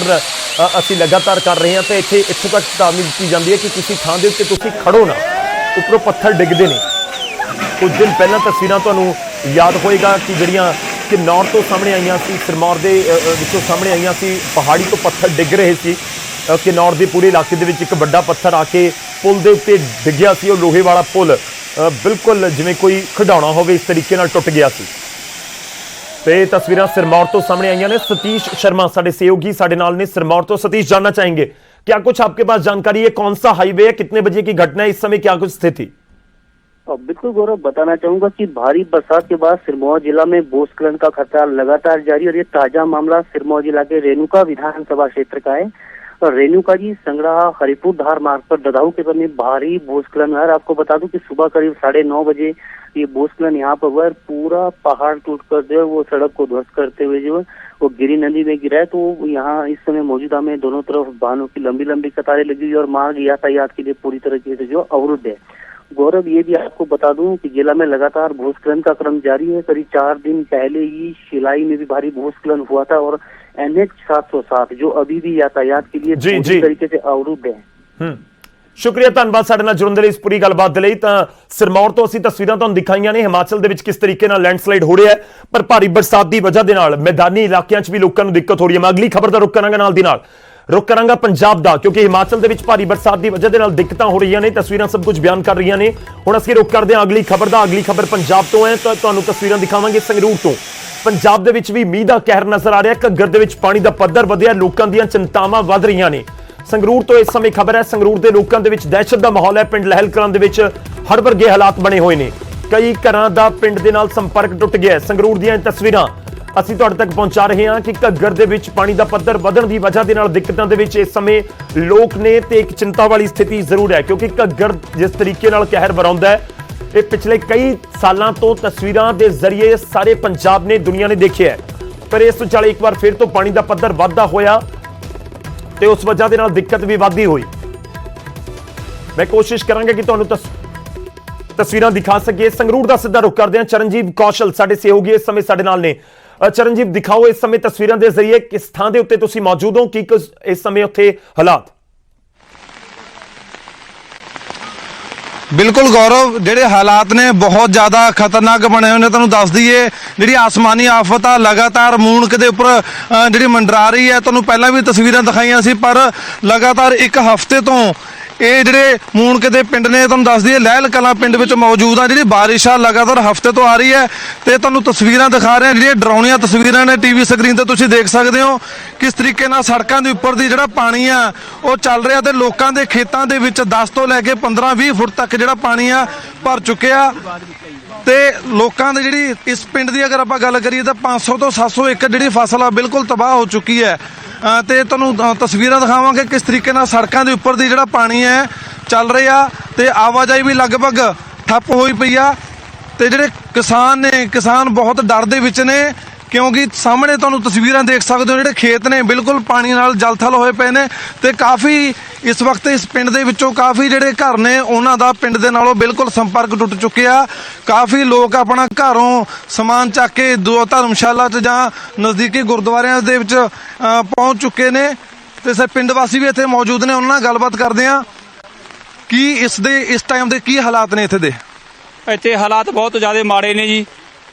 ਅਸੀਂ ਲਗਾਤਾਰ ਕਰ ਰਹੇ ਹਾਂ, ਤੇ ਇੱਥੋਂ ਤੱਕ ਚੇਤਾਵਨੀ ਦਿੱਤੀ ਜਾਂਦੀ ਹੈ ਕਿ ਕਿਸੇ ਥਾਂ ਦੇ ਉੱਤੇ ਤੁਸੀਂ ਖੜੋ ਨਾ, ਉੱਪਰੋਂ ਪੱਥਰ ਡਿੱਗਦੇ ਨੇ। ਕੁਝ ਦਿਨ ਪਹਿਲਾਂ ਤਸਵੀਰਾਂ ਤੁਹਾਨੂੰ ਯਾਦ ਹੋਏਗਾ ਕਿ ਜਿਹੜੀਆਂ ਕਿਨੌਰ ਤੋਂ ਸਾਹਮਣੇ ਆਈਆਂ ਸੀ, ਸਿਰਮੌਰ ਦੇ ਵਿੱਚੋਂ ਸਾਹਮਣੇ ਆਈਆਂ ਸੀ, ਪਹਾੜੀ ਤੋਂ ਪੱਥਰ ਡਿੱਗ ਰਹੇ ਸੀ। ਕਿਨੌਰ ਦੇ ਪੂਰੇ ਇਲਾਕੇ ਦੇ ਵਿੱਚ ਇੱਕ ਵੱਡਾ ਪੱਥਰ ਆ ਕੇ ਪੁਲ ਦੇ ਉੱਤੇ ਡਿੱਗਿਆ ਸੀ। ਉਹ ਲੋਹੇ ਵਾਲਾ ਪੁਲ ਬਿਲਕੁਲ ਜਿਵੇਂ ਕੋਈ ਖਿਡੌਣਾ ਹੋਵੇ ਇਸ ਤਰੀਕੇ ਨਾਲ ਟੁੱਟ ਗਿਆ ਸੀ। ਤੇ ਤਸਵੀਰਾਂ ਸਿਰਮੌਰ ਤੋਂ ਸਾਹਮਣੇ ਆਈਆਂ ਨੇ। सतीश शर्मा साढ़े सहयोगी साढ़े नाल ने सिरमौर तो। सतीश, जानना चाहेंगे क्या कुछ आपके पास जानकारी है, कौन सा हाईवे है, कितने बजे की घटना है, इस समय क्या कुछ स्थिति? बिल्कुल गौरव, बताना चाहूंगा कि भारी बरसात के बाद सिरमौर जिला में भूस्खलन का खतरा लगातार जारी। और ये ताजा मामला सिरमौर जिला के रेणुका विधानसभा क्षेत्र का है। और रेणुका जी संगड़ा हरिपुर धार मार्ग पर ददाहू के समय भारी भूस्खलन है। आपको बता दूं कि सुबह करीब 9:30 बजे ये भूस्खलन यहाँ पर हुआ। पूरा पहाड़ टूटकर जो है वो सड़क को ध्वस्त करते हुए जो है वो गिरी नदी में गिरा है। तो यहाँ इस समय मौजूदा में दोनों तरफ वाहनों की लंबी लंबी कतारें लगी हुई और मार्ग यातायात के लिए पूरी तरीके से जो अवरुद्ध है। गौरव, ये भी आपको बता दूं कि जिला में लगातार भूस्खलन का क्रम जारी है। करीब 4 दिन पहले ही शिलाई में भी भारी भूस्खलन हुआ था और NH 707 जो अभी भी यातायात के लिए पूरी तरीके से अवरुद्ध है। शुक्रिया, धन्यवाद साडे नाल जुड़न दे लई, इस पूरी गलबात दे लई। तां सिरमौर तो असीं तस्वीरां तुहानूं दिखाईਆਂ ने हिमाचल दे विच किस तरीके नाल लैंडस्लाइड हो रहा है, पर भारी बरसात की वजह दे नाल मैदानी इलाकों च भी लोगों को दिक्कत हो रही है। मैं अगली खबर का रुख करांगा, नाल दी नाल रुख करांगा पंजाब दा, क्योंकि हिमाचल दे विच भारी बरसात की वजह दे नाल दिक्कतां हो रही ने, तस्वीरां सब कुछ बयान कर रही ने। हुण असीं रुख करदे हां अगली खबर दा। अगली खबर पंजाब तो है, तो तुहानूं तस्वीरां दिखावांगे संगरूर तो। पंजाब दे विच भी मींह दा कहर नज़र आ रहा है, घग्गर दे विच पानी दा पद्धर वधिया, लोकां दीयां चिंतावां वध रहीआं ने। संगरूर तो इस समय खबर है, संगरूर के लोगों के विच दहशत का माहौल है। पिंड लहल कलां दे विच हड़ वर्गे हालात बने हुए हैं, कई घरां दा पिंड दे नाल संपर्क टुट गया है। संगरूर दीयां तस्वीरां असीं तुहाडे तक पहुंचा रहे हैं कि घग्गर दे विच पानी का पद्धर वधण की वजह के नाल दिक्कतां दे विच इस समय लोग ने, ते एक चिंता वाली स्थिति जरूर है, क्योंकि घग्गर जिस तरीके नाल कहर वराउंदा है, ये पिछले कई सालों तो तस्वीरां के जरिए सारे पंजाब ने, दुनिया ने देखिया है। पर इस विचाले एक बार फिर तो पानी का पद्धर वधदा होया ते उस वजह के नाल दिक्कत भी वधदी हुई। मैं कोशिश करांगा कि तुहानूं तस्वीरां दिखा सके। संगरूर का सीधा रुख करते हैं, चरणजीव कौशल साडे सहयोगी इस समय साडे नाल ने। चरणजीव, दिखाओ इस समय तस्वीरां के जरिए किस थां दे उत्ते तुसीं मौजूद हो, कि इस समय उत्थे हालात। बिल्कुल गौरव, ਜਿਹੜੇ ਹਾਲਾਤ ਨੇ ਬਹੁਤ ਜ਼ਿਆਦਾ ਖਤਰਨਾਕ ਬਣੇ ਹੋਏ ਨੇ। ਤੁਹਾਨੂੰ ਦੱਸ ਦਈਏ, ਜਿਹੜੀ ਆਸਮਾਨੀ ਆਫਤ ਆ ਲਗਾਤਾਰ ਮੂਣਕ ਦੇ ਉੱਪਰ ਜਿਹੜੀ ਮੰਡਰਾ ਰਹੀ ਹੈ। ਤੁਹਾਨੂੰ ਪਹਿਲਾਂ ਵੀ ਤਸਵੀਰਾਂ ਦਿਖਾਈਆਂ ਸੀ, ਪਰ ਲਗਾਤਾਰ ਇੱਕ ਹਫ਼ਤੇ ਤੋਂ ਇਹ ਜਿਹੜੇ ਮੂਣਕ ਦੇ ਪਿੰਡ ਨੇ, ਤੁਹਾਨੂੰ ਦੱਸ ਦਈਏ ਲਹਿਲ ਕਲਾਂ ਪਿੰਡ ਵਿੱਚ ਮੌਜੂਦ ਆ। ਜਿਹੜੀ ਬਾਰਿਸ਼ ਆ ਲਗਾਤਾਰ ਹਫ਼ਤੇ ਤੋਂ ਆ ਰਹੀ ਹੈ, ਤੇ ਤੁਹਾਨੂੰ ਤਸਵੀਰਾਂ ਦਿਖਾ ਰਹੇ ਹਾਂ, ਜਿਹੜੀਆਂ ਡਰਾਉਣੀਆਂ ਤਸਵੀਰਾਂ ਨੇ ਟੀਵੀ ਸਕਰੀਨ ਤੇ ਤੁਸੀਂ ਦੇਖ ਸਕਦੇ ਹੋ ਕਿਸ ਤਰੀਕੇ ਨਾਲ ਸੜਕਾਂ ਦੇ ਉੱਪਰ ਦੀ ਜਿਹੜਾ ਪਾਣੀ ਆ ਉਹ ਚੱਲ ਰਿਹਾ, ਤੇ ਲੋਕਾਂ ਦੇ ਖੇਤਾਂ ਦੇ ਵਿੱਚ 10 ਤੋਂ ਲੈ ਕੇ 15-20 ਫੁੱਟ ਤੱਕ ਜਿਹੜਾ ਪਾਣੀ ਆ ਭਰ ਚੁੱਕਿਆ। ਤੇ ਲੋਕਾਂ ਦੀ ਜਿਹੜੀ ਇਸ ਪਿੰਡ ਦੀ ਅਗਰ ਆਪਾਂ ਗੱਲ ਕਰੀਏ ਤਾਂ 500 ਤੋਂ 700 ਏਕੜ ਜਿਹੜੀ ਫਸਲ ਆ ਬਿਲਕੁਲ ਤਬਾਹ ਹੋ ਚੁੱਕੀ ਹੈ। ਤੇ ਤੁਹਾਨੂੰ ਤਸਵੀਰਾਂ ਦਿਖਾਵਾਂਗੇ ਕਿਸ ਤਰੀਕੇ ਨਾਲ ਸੜਕਾਂ ਦੇ ਉੱਪਰ ਦੀ ਜਿਹੜਾ ਪਾਣੀ ਹੈ ਚੱਲ ਰਿਹਾ, ਤੇ ਆਵਾਜਾਈ ਵੀ ਲਗਭਗ ਠੱਪ ਹੋਈ ਪਈ ਆ। ਤੇ ਜਿਹੜੇ ਕਿਸਾਨ ਨੇ, ਕਿਸਾਨ ਬਹੁਤ ਡਰ ਦੇ ਵਿੱਚ ਨੇ, ਕਿਉਂਕਿ ਸਾਹਮਣੇ ਤੁਹਾਨੂੰ ਤਸਵੀਰਾਂ ਦੇਖ ਸਕਦੇ ਹੋ, ਜਿਹੜੇ ਖੇਤ ਨੇ ਬਿਲਕੁਲ ਪਾਣੀ ਨਾਲ ਜਲਥਲ ਹੋਏ ਪਏ ਨੇ। ਤੇ ਕਾਫੀ ਇਸ ਵਕਤ ਇਸ ਪਿੰਡ ਦੇ ਵਿੱਚੋਂ ਕਾਫੀ ਜਿਹੜੇ ਘਰ ਨੇ ਉਹਨਾਂ ਦਾ ਪਿੰਡ ਦੇ ਨਾਲੋਂ ਬਿਲਕੁਲ ਸੰਪਰਕ ਟੁੱਟ ਚੁੱਕਿਆ। ਕਾਫੀ ਲੋਕ ਆਪਣਾ ਘਰੋਂ ਸਮਾਨ ਚੱਕ ਕੇ ਦੋ ਧਰਮਸ਼ਾਲਾ 'ਚ ਜਾਂ ਨਜ਼ਦੀਕੀ ਗੁਰਦੁਆਰਿਆਂ ਦੇ ਵਿੱਚ ਪਹੁੰਚ ਚੁੱਕੇ ਨੇ। ਤੇ ਪਿੰਡ ਵਾਸੀ ਵੀ ਇੱਥੇ ਮੌਜੂਦ ਨੇ, ਉਹਨਾਂ ਨਾਲ ਗੱਲਬਾਤ ਕਰਦੇ ਹਾਂ ਕਿ ਇਸ ਟਾਈਮ ਦੇ ਕੀ ਹਾਲਾਤ ਨੇ ਇੱਥੇ ਦੇ। ਇੱਥੇ ਹਾਲਾਤ ਬਹੁਤ ਜ਼ਿਆਦਾ ਮਾੜੇ ਨੇ ਜੀ,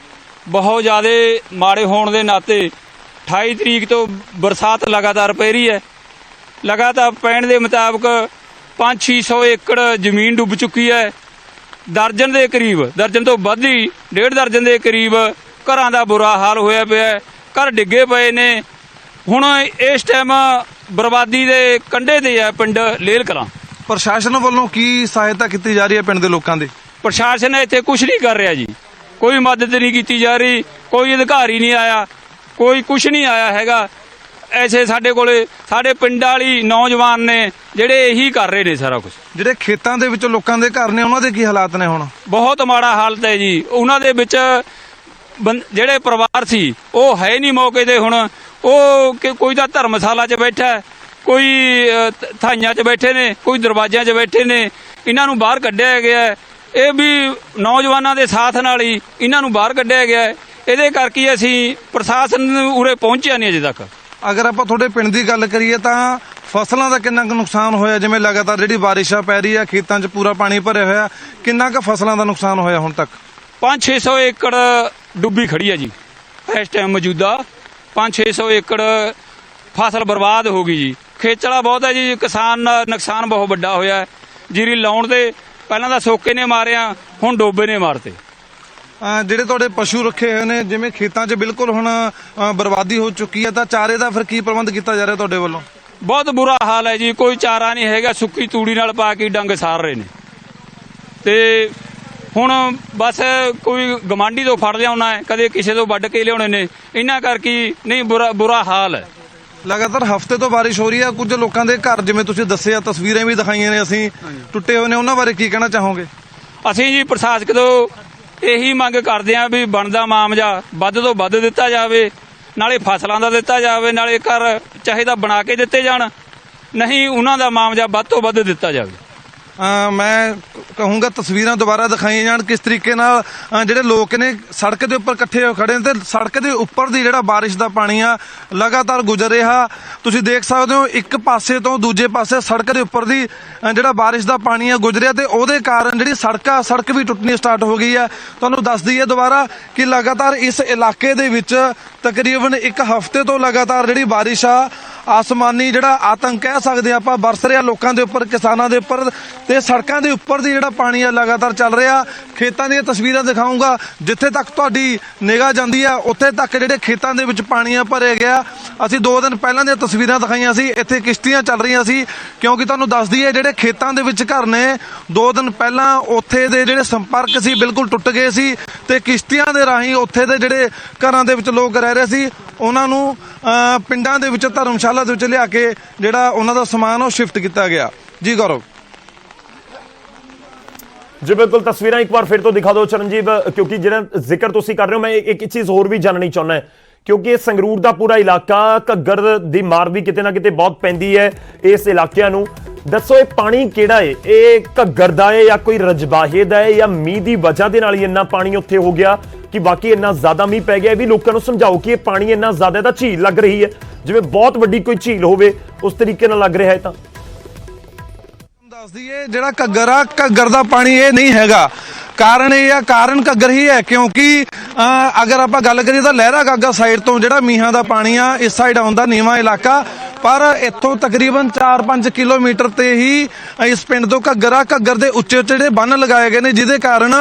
ਬਹੁਤ ਜ਼ਿਆਦਾ ਮਾੜੇ ਹੋਣ ਦੇ ਨਾਤੇ 28 ਤਰੀਕ ਤੋਂ ਬਰਸਾਤ ਲਗਾਤਾਰ ਪੈ ਰਹੀ ਹੈ। ਲਗਾਤਾਰ ਪੈਣ ਦੇ ਮੁਤਾਬਕ 500-600 ਏਕੜ ਜ਼ਮੀਨ ਡੁੱਬ ਚੁੱਕੀ ਹੈ। ਦਰਜਨ ਦੇ ਕਰੀਬ, ਦਰਜਨ ਤੋਂ ਵੱਧ ਹੀ, 1.5 ਦਰਜਨ ਦੇ ਕਰੀਬ ਘਰਾਂ ਦਾ ਬੁਰਾ ਹਾਲ ਹੋਇਆ ਪਿਆ। ਘਰ ਡਿੱਗੇ ਪਏ ਨੇ। ਹੁਣ ਇਸ ਟਾਈਮ ਬਰਬਾਦੀ ਦੇ ਕੰਢੇ ਤੇ ਹੈ ਪਿੰਡ ਲੇਲ ਕਲਾਂ। ਪ੍ਰਸ਼ਾਸਨ ਵੱਲੋਂ ਕੀ ਸਹਾਇਤਾ ਕੀਤੀ ਜਾ ਰਹੀ ਹੈ ਪਿੰਡ ਦੇ ਲੋਕਾਂ ਦੀ? ਪ੍ਰਸ਼ਾਸਨ ਇੱਥੇ ਕੁਝ ਨਹੀਂ ਕਰ ਰਿਹਾ ਜੀ, ਕੋਈ ਮਦਦ ਨਹੀਂ ਕੀਤੀ ਜਾ ਰਹੀ, ਕੋਈ ਅਧਿਕਾਰੀ ਨਹੀਂ ਆਇਆ, ਕੋਈ ਕੁਝ ਨਹੀਂ ਆਇਆ ਹੈਗਾ। ਐਸੇ ਸਾਡੇ ਕੋਲੇ ਸਾਡੇ ਪਿੰਡ ਵਾਲੀ ਨੌਜਵਾਨ ਨੇ ਜਿਹੜੇ ਇਹੀ ਕਰ ਰਹੇ ਨੇ ਸਾਰਾ ਕੁਝ। ਜਿਹੜੇ ਖੇਤਾਂ ਦੇ ਵਿੱਚ ਲੋਕਾਂ ਦੇ ਘਰ ਨੇ ਉਹਨਾਂ ਦੇ ਕੀ ਹਾਲਾਤ ਨੇ? ਹੁਣ ਬਹੁਤ ਮਾੜਾ ਹਾਲਤ ਹੈ ਜੀ। ਉਹਨਾਂ ਦੇ ਵਿੱਚ ਜਿਹੜੇ ਪਰਿਵਾਰ ਸੀ ਉਹ ਹੈ ਨਹੀਂ ਮੌਕੇ ਤੇ। ਹੁਣ ਉਹ ਕੋਈ ਤਾਂ ਧਰਮਸ਼ਾਲਾ 'ਚ ਬੈਠਾ, ਕੋਈ ਥਾਈਆਂ 'ਚ ਬੈਠੇ ਨੇ, ਕੋਈ ਦਰਵਾਜ਼ਿਆਂ 'ਚ ਬੈਠੇ ਨੇ। ਇਹਨਾਂ ਨੂੰ ਬਾਹਰ ਕੱਢਿਆ ਗਿਆ। ਇਹ ਵੀ ਨੌਜਵਾਨਾਂ ਦੇ ਸਾਥ ਨਾਲ ਹੀ ਇਹਨਾਂ ਨੂੰ ਬਾਹਰ ਕੱਢਿਆ ਗਿਆ। ਇਹਦੇ ਕਰਕੇ ਅਸੀਂ ਪ੍ਰਸ਼ਾਸਨ ਉਰੇ ਪਹੁੰਚਿਆ ਨਹੀਂ ਅਜੇ ਤੱਕ। ਅਗਰ ਆਪਾਂ ਤੁਹਾਡੇ ਪਿੰਡ ਦੀ ਗੱਲ ਕਰੀਏ ਤਾਂ ਫਸਲਾਂ ਦਾ ਕਿੰਨਾ ਕੁ ਨੁਕਸਾਨ ਹੋਇਆ? ਜਿਵੇਂ ਲਗਾਤਾਰ ਜਿਹੜੀ ਬਾਰਿਸ਼ਾਂ ਪੈ ਰਹੀ ਆ, ਖੇਤਾਂ 'ਚ ਪੂਰਾ ਪਾਣੀ ਭਰਿਆ ਹੋਇਆ, ਕਿੰਨਾ ਕੁ ਫਸਲਾਂ ਦਾ ਨੁਕਸਾਨ ਹੋਇਆ ਹੁਣ ਤੱਕ? 500-600 ਏਕੜ ਡੁੱਬੀ ਖੜੀ ਹੈ ਜੀ ਇਸ ਟਾਈਮ ਮੌਜੂਦਾ। 500-600 ਏਕੜ ਫਸਲ ਬਰਬਾਦ ਹੋ ਗਈ ਜੀ। ਖੇਚਲਾ ਬਹੁਤ ਹੈ ਜੀ, ਕਿਸਾਨ ਦਾ ਨੁਕਸਾਨ ਬਹੁਤ ਵੱਡਾ ਹੋਇਆ। ਜੀਰੀ ਲਾਉਣ ਦੇ ਪਹਿਲਾਂ ਤਾਂ ਸੋਕੇ ਨੇ ਮਾਰਿਆ, ਹੁਣ ਡੋਬੇ ਨੇ ਮਾਰਤੇ। ਜਿਹੜੇ ਤੁਹਾਡੇ ਪਸ਼ੂ ਰੱਖੇ ਹੋਏ ਨੇ, ਜਿਵੇਂ ਖੇਤਾਂ 'ਚ ਬਿਲਕੁਲ ਹੁਣ ਬਰਬਾਦੀ ਹੋ ਚੁੱਕੀ ਹੈ, ਤਾਂ ਚਾਰੇ ਦਾ ਫਿਰ ਕੀ ਪ੍ਰਬੰਧ ਕੀਤਾ ਜਾ ਰਿਹਾ ਤੁਹਾਡੇ ਵੱਲੋਂ? ਬਹੁਤ ਬੁਰਾ ਹਾਲ ਹੈ ਜੀ, ਕੋਈ ਚਾਰਾ ਨਹੀਂ ਹੈਗਾ। ਸੁੱਕੀ ਤੂੜੀ ਨਾਲ ਪਾ ਕੇ ਡੰਗ ਸਾਰ ਰਹੇ ਨੇ। ਤੇ ਹੁਣ ਬਸ ਕੋਈ ਗਮਾਂਡੀ ਤੋਂ ਫੜ ਲਿਆਉਣਾ ਹੈ, ਕਦੇ ਕਿਸੇ ਤੋਂ ਵੱਢ ਕੇ ਲਿਆਉਣੇ ਨੇ। ਇਹਨਾਂ ਕਰਕੇ ਨਹੀਂ ਬੁਰਾ ਹਾਲ ਹੈ। ਲਗਾਤਾਰ ਹਫ਼ਤੇ ਤੋਂ ਬਾਰਿਸ਼ ਹੋ ਰਹੀ ਹੈ। ਕੁਝ ਲੋਕਾਂ ਦੇ ਘਰ, ਜਿਵੇਂ ਤੁਸੀਂ ਦੱਸਿਆ, ਤਸਵੀਰਾਂ ਵੀ ਦਿਖਾਈਆਂ ਨੇ ਅਸੀਂ, ਟੁੱਟੇ ਹੋਏ ਨੇ। ਉਹਨਾਂ ਬਾਰੇ ਕੀ ਕਹਿਣਾ ਚਾਹੋਗੇ? ਅਸੀਂ ਜੀ ਪ੍ਰਸ਼ਾਸਕ ਤੋਂ ਇਹੀ ਮੰਗ ਕਰਦੇ ਹਾਂ ਵੀ ਬਣਦਾ ਮੁਆਵਜ਼ਾ ਵੱਧ ਤੋਂ ਵੱਧ ਦਿੱਤਾ ਜਾਵੇ, ਨਾਲੇ ਫਸਲਾਂ ਦਾ ਦਿੱਤਾ ਜਾਵੇ, ਨਾਲੇ ਘਰ ਚਾਹੇ ਤਾਂ ਬਣਾ ਕੇ ਦਿੱਤੇ ਜਾਣ, ਨਹੀਂ ਉਹਨਾਂ ਦਾ ਮੁਆਵਜ਼ਾ ਵੱਧ ਤੋਂ ਵੱਧ ਦਿੱਤਾ ਜਾਵੇ। ਮੈਂ ਕਹੂੰਗਾ ਤਸਵੀਰਾਂ ਦੁਬਾਰਾ ਦਿਖਾਈਆਂ ਜਾਣ ਕਿਸ ਤਰੀਕੇ ਨਾਲ ਜਿਹੜੇ ਲੋਕ ਨੇ ਸੜਕ ਦੇ ਉੱਪਰ ਇਕੱਠੇ ਹੋ ਖੜੇ ਨੇ ਤੇ ਸੜਕ ਦੇ ਉੱਪਰ ਦੀ ਜਿਹੜਾ ਬਾਰਿਸ਼ ਦਾ ਪਾਣੀ ਆ ਲਗਾਤਾਰ ਗੁਜ਼ਰ ਰਿਹਾ। ਤੁਸੀਂ ਦੇਖ ਸਕਦੇ ਹੋ ਇੱਕ ਪਾਸੇ ਤੋਂ ਦੂਜੇ ਪਾਸੇ ਸੜਕ ਦੇ ਉੱਪਰ ਦੀ ਜਿਹੜਾ ਬਾਰਿਸ਼ ਦਾ ਪਾਣੀ ਆ ਗੁਜ਼ਰਿਆ ਤੇ ਉਹਦੇ ਕਾਰਨ ਜਿਹੜੀ ਸੜਕ ਵੀ ਟੁੱਟਣੀ ਸਟਾਰਟ ਹੋ ਗਈ ਹੈ। ਤੁਹਾਨੂੰ ਦੱਸ ਦਈਏ ਦੁਬਾਰਾ ਕਿ ਲਗਾਤਾਰ ਇਸ ਇਲਾਕੇ ਦੇ ਵਿੱਚ ਤਕਰੀਬਨ ਇੱਕ ਹਫ਼ਤੇ ਤੋਂ ਲਗਾਤਾਰ ਜਿਹੜੀ ਬਾਰਿਸ਼ ਆ ਆਸਮਾਨੀ ਜਿਹੜਾ ਆਤੰਕ ਕਹਿ ਸਕਦੇ ਆਪਾਂ ਬਰਸ ਰਿਹਾ ਲੋਕਾਂ ਦੇ ਉੱਪਰ, ਕਿਸਾਨਾਂ ਦੇ ਉੱਪਰ ਤੇ ਸੜਕਾਂ ਦੇ ਉੱਪਰ ਦੀ ਜਿਹੜਾ ਪਾਣੀ ਆ ਲਗਾਤਾਰ ਚੱਲ ਰਿਹਾ। ਖੇਤਾਂ ਦੀਆਂ ਤਸਵੀਰਾਂ ਦਿਖਾਊਂਗਾ, ਜਿੱਥੇ ਤੱਕ ਤੁਹਾਡੀ ਨਿਗਾਹ ਜਾਂਦੀ ਆ ਉੱਥੇ ਤੱਕ ਜਿਹੜੇ ਖੇਤਾਂ ਦੇ ਵਿੱਚ ਪਾਣੀ ਆ ਭਰਿਆ ਗਿਆ। ਅਸੀਂ 2 ਦਿਨ ਪਹਿਲਾਂ ਦੀਆਂ ਤਸਵੀਰਾਂ ਦਿਖਾਈਆਂ ਸੀ, ਇੱਥੇ ਕਿਸ਼ਤੀਆਂ ਚੱਲ ਰਹੀਆਂ ਸੀ ਕਿਉਂਕਿ ਤੁਹਾਨੂੰ ਦੱਸ ਦਈਏ ਜਿਹੜੇ ਖੇਤਾਂ ਦੇ ਵਿੱਚ ਘਰ ਨੇ 2 ਦਿਨ ਪਹਿਲਾਂ ਉੱਥੇ ਦੇ ਜਿਹੜੇ ਸੰਪਰਕ ਸੀ ਬਿਲਕੁਲ ਟੁੱਟ ਗਏ ਸੀ ਤੇ ਕਿਸ਼ਤੀਆਂ ਦੇ ਰਾਹੀਂ ਉੱਥੇ ਦੇ ਜਿਹੜੇ ਘਰਾਂ ਦੇ ਵਿੱਚ ਲੋਕ ਰਹਿ ਰਹੇ ਸੀ ਉਹਨਾਂ ਨੂੰ ਪਿੰਡਾਂ ਦੇ ਵਿੱਚ ਧਰਮਸ਼ਾਲਾ ਦੇ ਵਿੱਚ ਲਿਆ ਕੇ ਜਿਹੜਾ ਉਹਨਾਂ ਦਾ ਸਮਾਨ ਉਹ ਸ਼ਿਫਟ ਕੀਤਾ ਗਿਆ। ਜੀ ਗੌਰਵ ਜੀ ਬਿਲਕੁਲ, ਤਸਵੀਰਾਂ ਇੱਕ ਵਾਰ ਫਿਰ ਤੋਂ ਦਿਖਾ ਦਿਓ ਚਰਨਜੀਤ, ਕਿਉਂਕਿ ਜਿਹੜਾ ਜ਼ਿਕਰ ਤੁਸੀਂ ਕਰ ਰਹੇ ਹੋ ਮੈਂ ਇੱਕ ਚੀਜ਼ ਹੋਰ ਵੀ ਜਾਣਨੀ ਚਾਹੁੰਦਾ ਕਿਉਂਕਿ ਇਹ ਸੰਗਰੂਰ ਦਾ ਪੂਰਾ ਇਲਾਕਾ ਘੱਗਰ ਦੀ ਮਾਰ ਵੀ ਕਿਤੇ ਨਾ ਕਿਤੇ ਬਹੁਤ ਪੈਂਦੀ ਹੈ ਇਸ ਇਲਾਕਿਆਂ ਨੂੰ। ਦੱਸੋ ਇਹ ਪਾਣੀ ਕਿਹੜਾ ਹੈ, ਇਹ ਘੱਗਰ ਦਾ ਹੈ ਜਾਂ ਕੋਈ ਰਜਬਾਹੇ ਦਾ ਹੈ ਜਾਂ ਮੀਂਹ ਦੀ ਵਜ੍ਹਾ ਦੇ ਨਾਲ ਹੀ ਇੰਨਾ ਪਾਣੀ ਉੱਥੇ ਹੋ ਗਿਆ ਕਿ ਬਾਕੀ ਇੰਨਾ ਜ਼ਿਆਦਾ ਮੀਂਹ ਪੈ ਗਿਆ? ਇਹ ਵੀ ਲੋਕਾਂ ਨੂੰ ਸਮਝਾਓ ਕਿ ਇਹ ਪਾਣੀ ਇੰਨਾ ਜ਼ਿਆਦਾ ਤਾਂ ਝੀਲ ਲੱਗ ਰਹੀ ਹੈ, ਜਿਵੇਂ ਬਹੁਤ ਵੱਡੀ ਕੋਈ ਝੀਲ ਹੋਵੇ ਉਸ ਤਰੀਕੇ ਨਾਲ ਲੱਗ ਰਿਹਾ ਹੈ। ਤਾਂ ਦੱਸ ਦਈਏ ਜਿਹੜਾ ਘੱਗਰ ਦਾ ਪਾਣੀ ਇਹ ਨਹੀਂ ਹੈਗਾ, ਕਾਰਨ ਇਹ ਆ, ਕਾਰਨ ਘੱਗਰ ਹੀ ਹੈ ਕਿਉਂਕਿ ਅਗਰ ਆਪਾਂ ਗੱਲ ਕਰੀਏ ਤਾਂ ਲਹਿਰਾ ਗਾਗਾ ਸਾਈਡ ਤੋਂ ਜਿਹੜਾ ਮੀਂਹਾਂ ਦਾ ਪਾਣੀ ਆ ਇਸ ਸਾਈਡ ਆਉਂਦਾ ਨੀਵਾਂ ਇਲਾਕਾ, ਪਰ ਇੱਥੋਂ ਤਕਰੀਬਨ 4-5 ਕਿਲੋਮੀਟਰ ਤੇ ਹੀ ਇਸ ਪਿੰਡ ਤੋਂ ਘੱਗਰ ਦੇ ਉੱਚੇ ਜਿਹੜੇ ਬੰਨ ਲਗਾਏ ਗਏ ਨੇ ਜਿਹਦੇ ਕਾਰਨ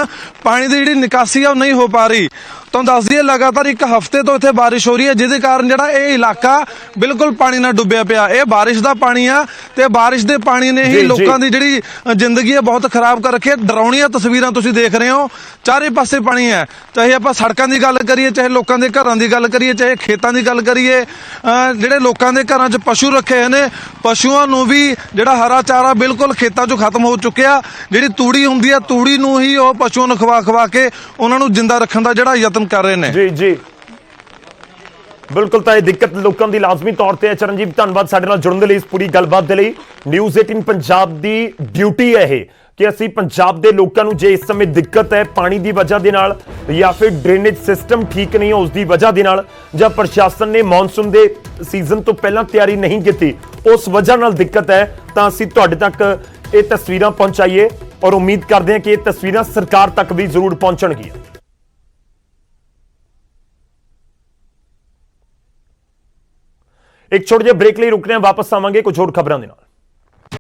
ਪਾਣੀ ਦੀ ਜਿਹੜੀ ਨਿਕਾਸੀ ਆ ਉਹ ਨਹੀਂ ਹੋ ਪਾ ਰਹੀ। ਤੁਹਾਨੂੰ ਦੱਸ ਦਈਏ ਲਗਾਤਾਰ ਇੱਕ ਹਫ਼ਤੇ ਤੋਂ ਇੱਥੇ ਬਾਰਿਸ਼ ਹੋ ਰਹੀ ਹੈ ਜਿਹਦੇ ਕਾਰਨ ਜਿਹੜਾ ਇਹ ਇਲਾਕਾ ਬਿਲਕੁਲ ਪਾਣੀ ਨਾਲ ਡੁੱਬਿਆ ਪਿਆ। ਇਹ ਬਾਰਿਸ਼ ਦਾ ਪਾਣੀ ਆ ਤੇ ਬਾਰਿਸ਼ ਦੇ ਪਾਣੀ ਨੇ ਹੀ ਲੋਕਾਂ ਦੀ ਜਿਹੜੀ ਜ਼ਿੰਦਗੀ ਹੈ ਬਹੁਤ ਖਰਾਬ ਕਰ ਰੱਖੀ ਹੈ। ਡਰਾਉਣੀਆਂ ਤਸਵੀਰਾਂ ਤੁਸੀਂ ਦੇਖ ਰਹੇ ਹੋ, ਚਾਰੇ ਪਾਸੇ ਪਾਣੀ ਹੈ, ਚਾਹੇ ਆਪਾਂ ਸੜਕਾਂ ਦੀ ਗੱਲ ਕਰੀਏ, ਚਾਹੇ ਲੋਕਾਂ ਦੇ ਘਰਾਂ ਦੀ ਗੱਲ ਕਰੀਏ, ਚਾਹੇ ਖੇਤਾਂ ਦੀ ਗੱਲ ਕਰੀਏ। ਜਿਹੜੇ ਲੋਕਾਂ ਦੇ ਘਰਾਂ 'ਚ ਪਸ਼ੂ ਰੱਖੇ ਹੋਏ ਨੇ ਪਸ਼ੂਆਂ ਨੂੰ ਵੀ ਜਿਹੜਾ ਹਰਾ ਚਾਰਾ ਬਿਲਕੁਲ ਖੇਤਾਂ 'ਚੋਂ ਖਤਮ ਹੋ ਚੁੱਕਿਆ। ਜਿਹੜੀ ਤੂੜੀ ਹੁੰਦੀ ਆ ਤੂੜੀ ਨੂੰ ਹੀ ਉਹ ਪਸ਼ੂਆਂ ਨੂੰ ਖਵਾ ਕੇ ਉਹਨਾਂ ਨੂੰ ਜਿੰਦਾ ਰੱਖਣ ਦਾ ਜਿਹੜਾ ਯਤਨ ਕਰ ਰਹੇ ਨੇ। ਜੀ ਬਿਲਕੁਲ, ਤਾਂ ਇਹ ਦਿੱਕਤ ਲੋਕਾਂ ਦੀ ਲਾਜ਼ਮੀ ਤੌਰ ਤੇ ਹੈ। ਚਰਨਜੀਤ ਧੰਨਵਾਦ ਸਾਡੇ ਨਾਲ ਜੁੜਨ ਦੇ ਲਈ, ਇਸ ਪੂਰੀ ਗੱਲਬਾਤ ਦੇ ਲਈ। ਨਿਊਜ਼ 18 ਪੰਜਾਬ ਦੀ ਡਿਊਟੀ ਹੈ ਇਹ ਕਿ ਅਸੀਂ ਪੰਜਾਬ ਦੇ ਲੋਕਾਂ ਨੂੰ ਜੇ ਇਸ ਸਮੇਂ ਦਿੱਕਤ ਹੈ ਪਾਣੀ ਦੀ ਵਜ੍ਹਾ ਦੇ ਨਾਲ ਜਾਂ ਫਿਰ ਡਰੇਨੇਜ ਸਿਸਟਮ ਠੀਕ ਨਹੀਂ ਹੈ ਉਸ ਦੀ ਵਜ੍ਹਾ ਦੇ ਨਾਲ, ਜਾਂ ਪ੍ਰਸ਼ਾਸਨ ਨੇ ਮੌਨਸੂਨ ਦੇ ਸੀਜ਼ਨ ਤੋਂ ਪਹਿਲਾਂ ਤਿਆਰੀ ਨਹੀਂ ਕੀਤੀ ਉਸ ਵਜ੍ਹਾ ਨਾਲ ਦਿੱਕਤ ਹੈ, ਤਾਂ ਅਸੀਂ ਤੁਹਾਡੇ ਤੱਕ ਇਹ ਤਸਵੀਰਾਂ ਪਹੁੰਚਾਈਏ ਔਰ ਉਮੀਦ ਕਰਦੇ ਹਾਂ ਕਿ ਇਹ ਤਸਵੀਰਾਂ ਸਰਕਾਰ ਤੱਕ ਵੀ ਜ਼ਰੂਰ ਪਹੁੰਚਣਗੀਆਂ। ਇੱਕ ਛੋਟੇ ਜਿਹੇ ਬ੍ਰੇਕ ਲਈ ਰੁਕਦੇ ਹਾਂ, ਵਾਪਸ ਆਵਾਂਗੇ ਕੁਝ ਹੋਰ ਖਬਰਾਂ ਦੇ ਨਾਲ।